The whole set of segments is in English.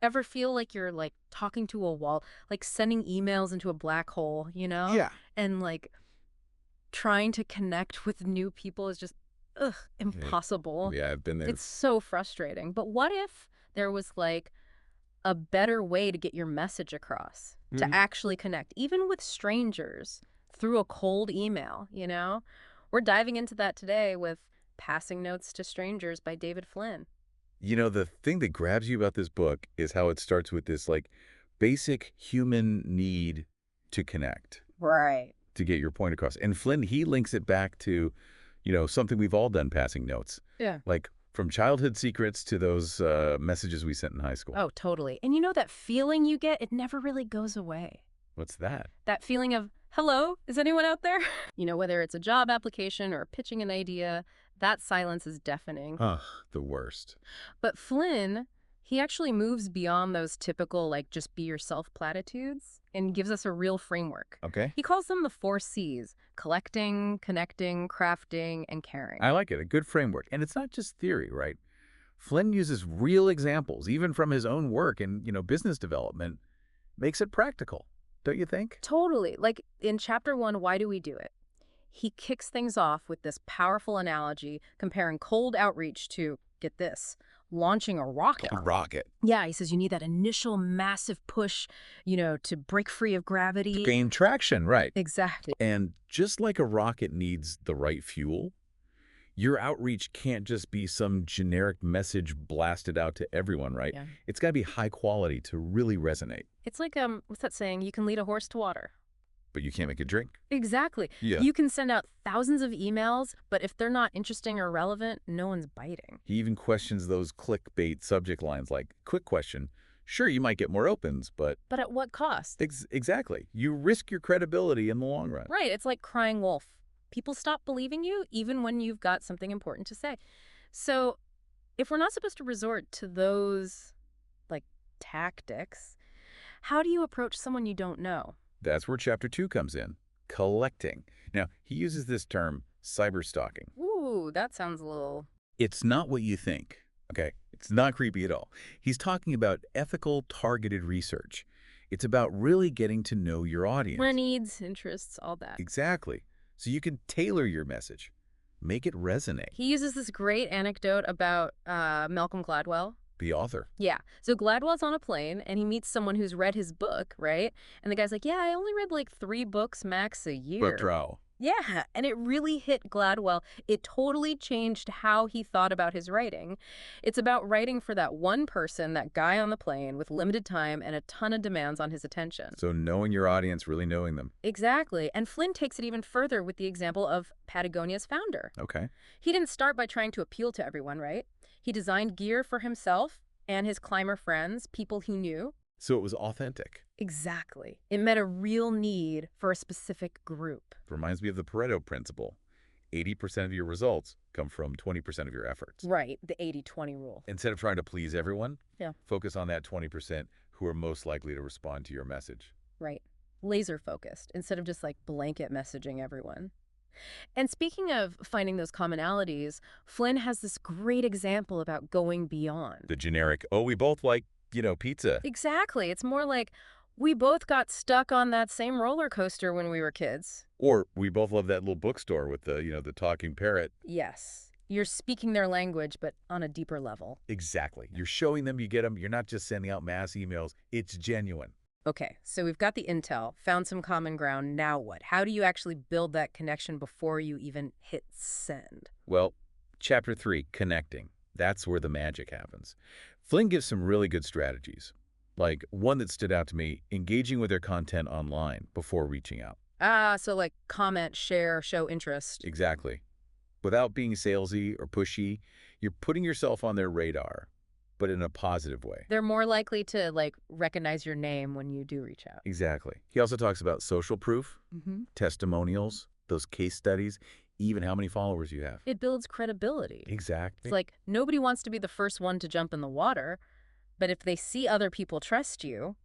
Ever feel like you're, like, talking to a wall, like sending emails into a black hole, you know? Yeah. And, like, trying to connect with new people is just, ugh, Eh, impossible. Yeah, I've been there. It's so frustrating. But what if there was, like, a better way to get your message across, to Mhm. actually connect, even with strangers, through a cold email, you know? We're diving into that today with Passing Notes to Strangers by David Flynn. The thing that grabs you about this book is how it starts with this, like, basic human need to connect, Right. to get your point across. And Flynn, he links it back to, something we've all done passing notes, Yeah. like from childhood secrets to those messages we sent in high school. Oh, totally. And you know that feeling you get, it never really goes away. What's that? That feeling of, hello, is anyone out there? Whether it's a job application or pitching an idea, that silence is deafening. Ugh, the worst. But Flynn, he actually moves beyond those typical, like, just be yourself platitudes and gives us a real framework. Okay. He calls them the 4 C's: collecting, connecting, crafting, and caring. I like it. A good framework. And it's not just theory, right? Flynn uses real examples, even from his own work and, business development, makes it practical, don't you think? Totally. Like in chapter 1, Why Do We Do It? He kicks things off with this powerful analogy comparing cold outreach to, get this, launching a rocket. A rocket. Yeah, he says you need that initial massive push, to break free of gravity. Gain traction, right. Exactly. And just like a rocket needs the right fuel, your outreach can't just be some generic message blasted out to everyone, right? Yeah. It's got to be high quality to really resonate. It's like, what's that saying? You can lead a horse to water. But you can't make it drink. Exactly. Yeah. You can send out thousands of emails, but if they're not interesting or relevant, no one's biting. He even questions those clickbait subject lines like, quick question, sure, you might get more opens, but But at what cost? exactly. You risk your credibility in the long run. Right. It's like crying wolf. People stop believing you even when you've got something important to say. So if we're not supposed to resort to those, like, tactics, how do you approach someone you don't know? That's where chapter 2 comes in, collecting. Now, he uses this term, cyberstalking. Ooh, that sounds a little... It's not what you think, okay? It's not creepy at all. He's talking about ethical, targeted research. It's about really getting to know your audience. Their needs, interests, all that. Exactly. So you can tailor your message, make it resonate. He uses this great anecdote about Malcolm Gladwell. The author. Yeah. So Gladwell's on a plane and he meets someone who's read his book, right? And the guy's like, yeah, I only read like 3 books max a year. Book draw. Yeah. And it really hit Gladwell. It totally changed how he thought about his writing. It's about writing for that one person, that guy on the plane with limited time and a ton of demands on his attention. So knowing your audience, really knowing them. Exactly. And Flynn takes it even further with the example of Patagonia's founder. Okay. He didn't start by trying to appeal to everyone, right? He designed gear for himself and his climber friends, people he knew. So it was authentic. Exactly. It met a real need for a specific group. Reminds me of the Pareto principle. 80% of your results come from 20% of your efforts. Right, the 80-20 rule. Instead of trying to please everyone, Yeah. focus on that 20% who are most likely to respond to your message. Right. Laser focused instead of just like blanket messaging everyone. And speaking of finding those commonalities, Flynn has this great example about going beyond. The generic, oh, we both like, pizza. Exactly. It's more like we both got stuck on that same roller coaster when we were kids. Or we both love that little bookstore with the talking parrot. Yes. You're speaking their language, but on a deeper level. Exactly. You're showing them you get them. You're not just sending out mass emails. It's genuine. Okay, so we've got the intel, found some common ground. Now what? How do you actually build that connection before you even hit send? Well, chapter 3, connecting. That's where the magic happens. Flynn gives some really good strategies. Like one that stood out to me, engaging with their content online before reaching out. So like comment, share, show interest. Exactly. Without being salesy or pushy, you're putting yourself on their radar, but in a positive way. They're more likely to like recognize your name when you do reach out. Exactly. He also talks about social proof, Mm-hmm. testimonials, those case studies, even how many followers you have. It builds credibility. Exactly. It's like nobody wants to be the first one to jump in the water, but if they see other people trust you...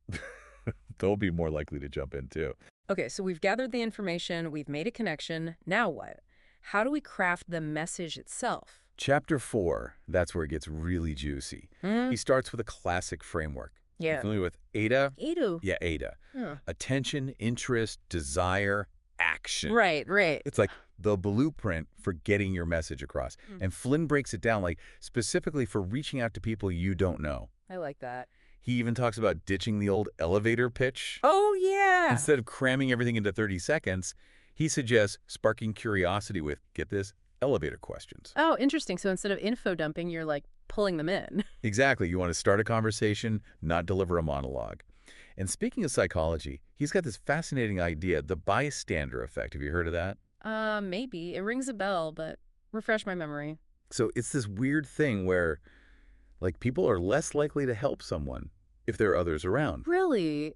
They'll be more likely to jump in too. Okay, so we've gathered the information, we've made a connection. Now what? How do we craft the message itself? Chapter 4, that's where it gets really juicy. He starts with a classic framework, You Yeah. familiar with AIDA? AIDA. Yeah, AIDA. Huh. Attention, interest, desire, action. Right, right. It's like the blueprint for getting your message across. Mm. And Flynn breaks it down like specifically for reaching out to people you don't know. I like that. He even talks about ditching the old elevator pitch. Oh, yeah. Instead of cramming everything into 30 seconds, he suggests sparking curiosity with, get this, elevator questions. Oh, interesting. So instead of info dumping, you're like pulling them in. Exactly. You want to start a conversation, not deliver a monologue. And speaking of psychology, he's got this fascinating idea, the bystander effect. Have you heard of that? Maybe. It rings a bell, but refresh my memory. So it's this weird thing where, like, people are less likely to help someone if there are others around. Really?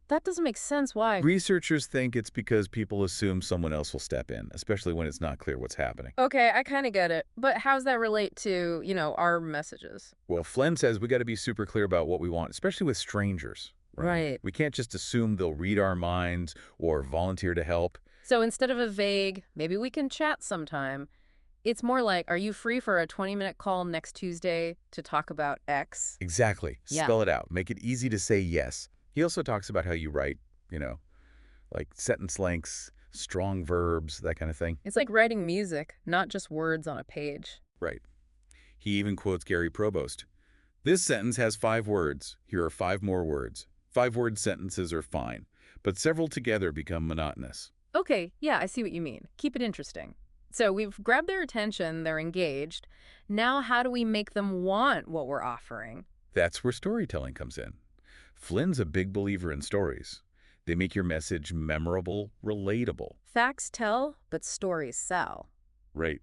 That doesn't make sense. Why? Researchers think it's because people assume someone else will step in, especially when it's not clear what's happening. Okay, I kind of get it. But how's that relate to, our messages? Well, Flynn says we got to be super clear about what we want, especially with strangers. Right. We can't just assume they'll read our minds or volunteer to help. So instead of a vague, maybe we can chat sometime, it's more like, are you free for a 20-minute call next Tuesday to talk about X? Exactly. Yeah. Spell it out. Make it easy to say yes. He also talks about how you write, like sentence lengths, strong verbs, that kind of thing. It's like writing music, not just words on a page. Right. He even quotes Gary Provost. This sentence has 5 words. Here are 5 more words. 5-word sentences are fine, but several together become monotonous. Okay, yeah, I see what you mean. Keep it interesting. So we've grabbed their attention, they're engaged. Now how do we make them want what we're offering? That's where storytelling comes in. Flynn's a big believer in stories. They make your message memorable, relatable. Facts tell, but stories sell. Right.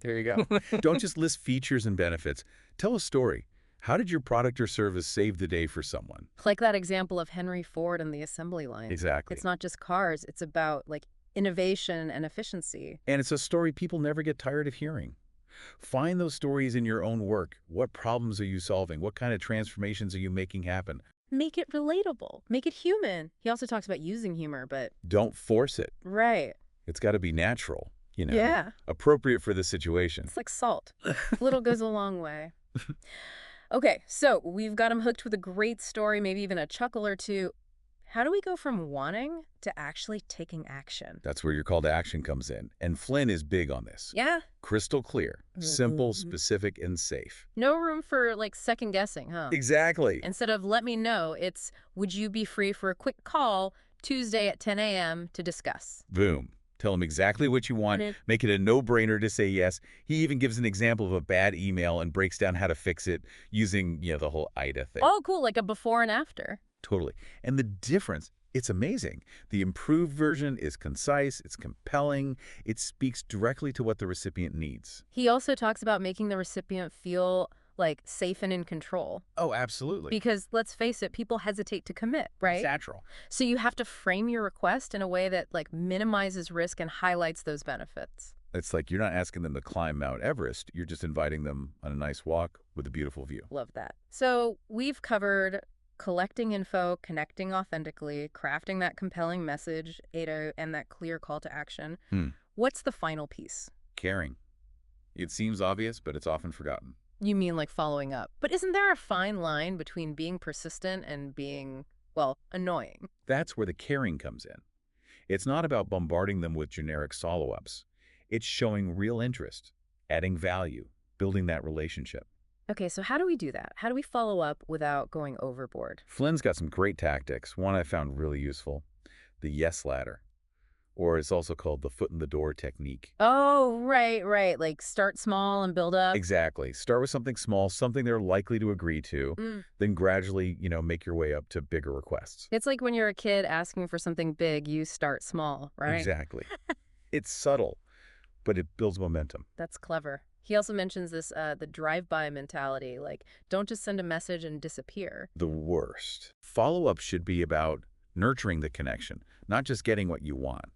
There you go. Don't just list features and benefits. Tell a story. How did your product or service save the day for someone? Like that example of Henry Ford and the assembly line. Exactly. It's not just cars, it's about innovation and efficiency. And it's a story people never get tired of hearing. Find those stories in your own work. What problems are you solving? What kind of transformations are you making happen? Make it relatable. Make it human. He also talks about using humor, but... Don't force it. Right. It's got to be natural, Yeah. appropriate for the situation. It's like salt. Little goes a long way. Okay, so we've got him hooked with a great story, maybe even a chuckle or two. How do we go from wanting to actually taking action? That's where your call to action comes in. And Flynn is big on this. Yeah? Crystal clear, simple, specific, and safe. No room for, second guessing, huh? Exactly. Instead of let me know, it's would you be free for a quick call Tuesday at 10 a.m. to discuss? Boom. Tell them exactly what you want. Make it a no-brainer to say yes. He even gives an example of a bad email and breaks down how to fix it using, the whole AIDA thing. Oh, cool, like a before and after. Totally. And the difference, it's amazing. The improved version is concise, it's compelling, it speaks directly to what the recipient needs. He also talks about making the recipient feel safe and in control. Oh, absolutely. Because let's face it, people hesitate to commit, right? It's natural. So you have to frame your request in a way that minimizes risk and highlights those benefits. It's like you're not asking them to climb Mount Everest, you're just inviting them on a nice walk with a beautiful view. Love that. So we've covered collecting info, connecting authentically, crafting that compelling message, AIDA, and that clear call to action. What's the final piece? Caring. It seems obvious, but it's often forgotten. You mean following up. But isn't there a fine line between being persistent and being, annoying? That's where the caring comes in. It's not about bombarding them with generic follow-ups. It's showing real interest, adding value, building that relationship. Okay, so how do we do that? How do we follow up without going overboard? Flynn's got some great tactics. One I found really useful, the yes ladder, or it's also called the foot in the door technique. Oh, right. Start small and build up. Exactly. Start with something small, something they're likely to agree to, then gradually, make your way up to bigger requests. It's like when you're a kid asking for something big, you start small, right? Exactly. It's subtle, but it builds momentum. That's clever. He also mentions this, the drive-by mentality, don't just send a message and disappear. The worst. Follow-up should be about nurturing the connection, not just getting what you want.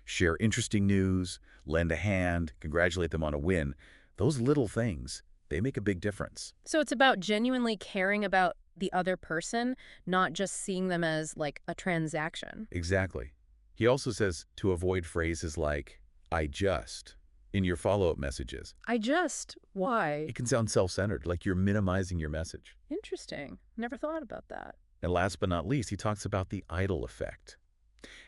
Share interesting news, lend a hand, congratulate them on a win. Those little things, they make a big difference. So it's about genuinely caring about the other person, not just seeing them as, a transaction. Exactly. He also says to avoid phrases like, I just, in your follow-up messages. Why? It can sound self-centered, like you're minimizing your message. Interesting. Never thought about that. And last but not least, he talks about the idol effect.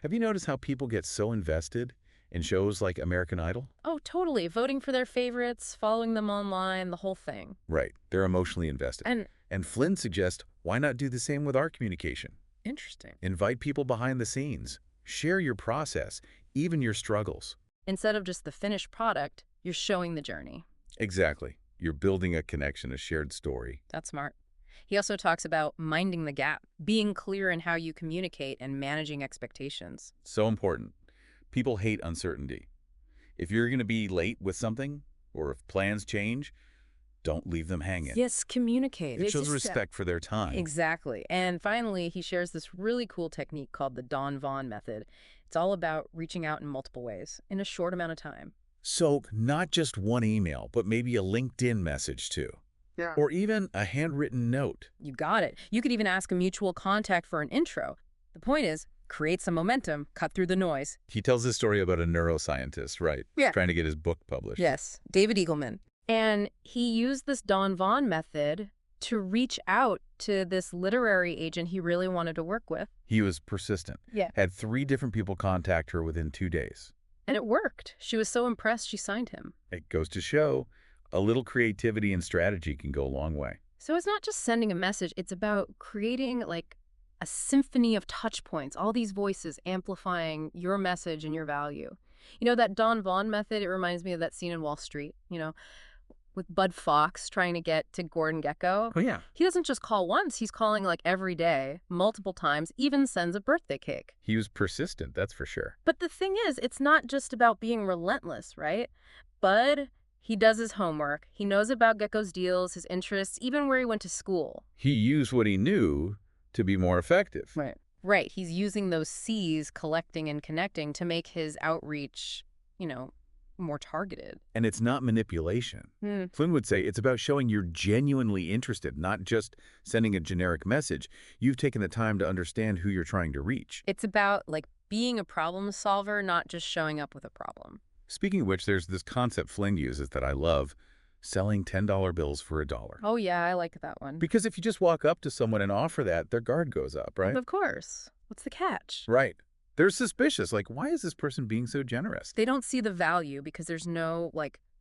Have you noticed how people get so invested in shows like American Idol? Oh, totally. Voting for their favorites, following them online, the whole thing. Right. They're emotionally invested. And And Flynn suggests, why not do the same with our communication? interesting. Invite people behind the scenes. Share your process, even your struggles. Instead of just the finished product, you're showing the journey. Exactly. You're building a connection, a shared story. That's smart. He also talks about minding the gap, being clear in how you communicate and managing expectations. So important. People hate uncertainty. If you're going to be late with something, or if plans change, don't leave them hanging. Yes, communicate. It shows respect for their time. Exactly. And finally, he shares this really cool technique called the Don Vaughn method. It's all about reaching out in multiple ways in a short amount of time. So not just one email, but maybe a LinkedIn message too. Yeah. Or even a handwritten note. You got it. You could even ask a mutual contact for an intro. The point is, create some momentum, cut through the noise. He tells this story about a neuroscientist, right? Yeah. Trying to get his book published. Yes, David Eagleman. And he used this Don Vaughn method to reach out to this literary agent he really wanted to work with. He was persistent. Yeah. Had 3 different people contact her within 2 days. And it worked. She was so impressed she signed him. It goes to show a little creativity and strategy can go a long way. So it's not just sending a message, it's about creating like a symphony of touch points, all these voices amplifying your message and your value. You know, that Don Vaughn method, it reminds me of that scene in Wall Street, with Bud Fox trying to get to Gordon Gekko. Oh, yeah. He doesn't just call once, he's calling like every day, multiple times, even sends a birthday cake. He was persistent, that's for sure. But the thing is, it's not just about being relentless, right? Bud, he does his homework. He knows about Gekko's deals, his interests, even where he went to school. He used what he knew to be more effective. Right. Right. He's using those C's, collecting and connecting, to make his outreach, more targeted. And it's not manipulation. Hmm. Flynn would say it's about showing you're genuinely interested, not just sending a generic message. You've taken the time to understand who you're trying to reach. It's about, being a problem solver, not just showing up with a problem. Speaking of which, there's this concept Flynn uses that I love, selling $10 bills for $1. Oh, yeah, I like that one. Because if you just walk up to someone and offer that, their guard goes up, right? Of course. What's the catch? Right. They're suspicious. Like, why is this person being so generous? They don't see the value because there's no,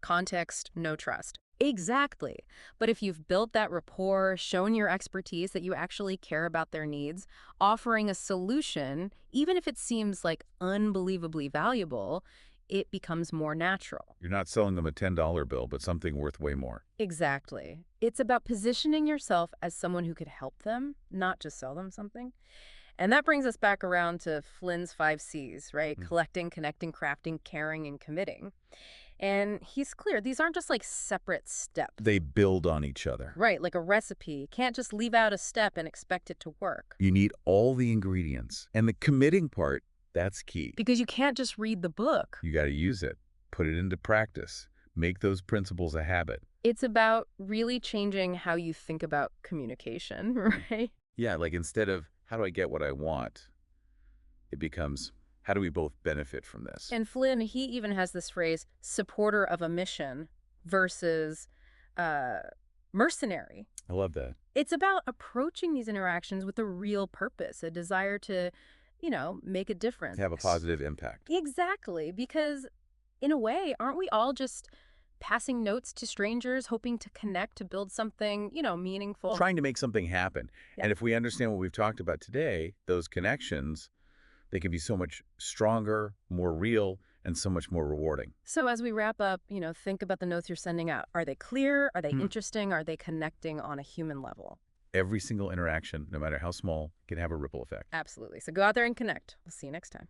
context, no trust. Exactly. But if you've built that rapport, shown your expertise, that you actually care about their needs, offering a solution, even if it seems unbelievably valuable, it becomes more natural. You're not selling them a $10 bill, but something worth way more. Exactly. It's about positioning yourself as someone who could help them, not just sell them something. And that brings us back around to Flynn's 5 C's, right? Collecting, connecting, crafting, caring, and committing. And he's clear, these aren't just separate steps. They build on each other. Right, like a recipe. Can't just leave out a step and expect it to work. You need all the ingredients. And the committing part, that's key. Because you can't just read the book. You got to use it, put it into practice, make those principles a habit. It's about really changing how you think about communication, right? Yeah, instead of how do I get what I want, it becomes how do we both benefit from this? And Flynn, he even has this phrase, supporter of a mission versus mercenary. I love that. It's about approaching these interactions with a real purpose, a desire to, make a difference. Have a positive impact. Exactly, because in a way, aren't we all just passing notes to strangers, hoping to connect, to build something, meaningful? Trying to make something happen. Yeah. And if we understand what we've talked about today, those connections, they can be so much stronger, more real, and so much more rewarding. So as we wrap up, think about the notes you're sending out. Are they clear? Are they interesting? Are they connecting on a human level? Every single interaction, no matter how small, can have a ripple effect. Absolutely. So go out there and connect. We'll see you next time.